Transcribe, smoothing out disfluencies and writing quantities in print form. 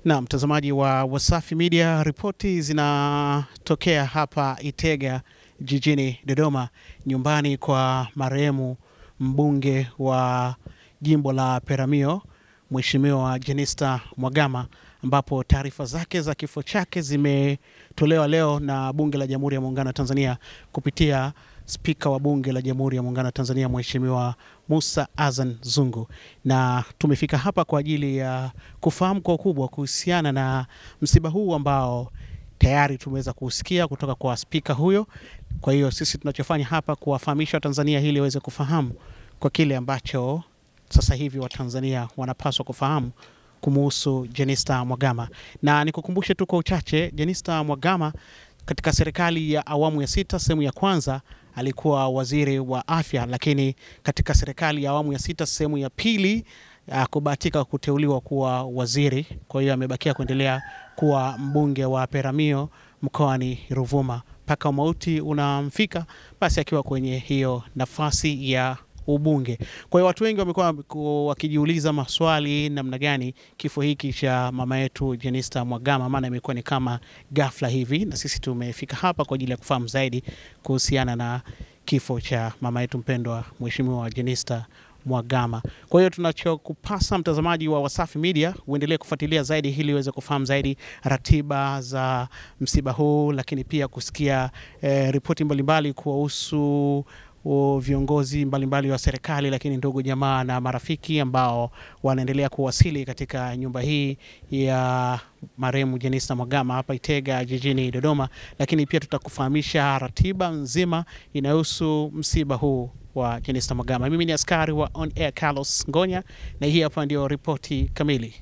Na mtazamaji wa Wasafi Media, ripoti zinatokea hapa Itega jijini Dodoma, nyumbani kwa marehemu mbunge wa jimbo la Peramiho, Mheshimiwa Jenista Mhagama, ambapo taarifa zake za kifo chake zimetolewa leo na Bunge la Jamhuri ya Muungano wa Tanzania kupitia Spika wa Bunge la Jamhuri ya Muungano wa Tanzania Mheshimiwa Musa Azan Zungu, na tumefika hapa kwa ajili ya kufahamu kwa ukubwa kuhusiana na msiba huu ambao tayari tumeweza kusikia kutoka kwa spika huyo. Kwa hiyo sisi tunachofanya hapa kuwafahamisha Tanzania hili waweze kufahamu kwa kile ambacho sasa hivi Watanzania wanapaswa kufahamu kumuhusu Jenista Mhagama. Na nikukumbushe tu kwa uchache, Jenista Mhagama katika serikali ya awamu ya 6 sehemu ya kwanza alikuwa waziri wa afya, lakini katika serikali ya awamu ya 6 sehemu ya pili kubahatika kuteuliwa kuwa waziri. Kwa hiyo amebakia kuendelea kuwa mbunge wa Peramiho mkoani Ruvuma mpaka mauti unamfika, basi akiwa kwenye hiyo nafasi ya ubunge. Kwa hiyo watu wengi wamekuwa wakijiuliza maswali namna gani kifo hiki cha mama yetu Jenista Mhagama, maana imekuwa ni kama ghafla hivi, na sisi tumefika hapa kwa ajili ya kufahamu zaidi kuhusiana na kifo cha mama yetu mpendwa Mheshimiwa Jenista Mhagama. Kwa hiyo tunachokupasa mtazamaji wa Wasafi Media, uendelee kufuatilia zaidi ili uweze kufahamu zaidi ratiba za msiba huu, lakini pia kusikia ripoti mbalimbali kuhusu viongozi mbalimbali wa serikali, lakini ndugu jamaa na marafiki ambao wanaendelea kuwasili katika nyumba hii ya marehemu Jenista Mhagama hapa Itega jijini Dodoma. Lakini pia tutakufahamisha ratiba nzima inayohusu msiba huu wa Jenista Mhagama. Mimi ni askari wa On Air Carlos Ngonya, na hii hapa ndio ripoti kamili.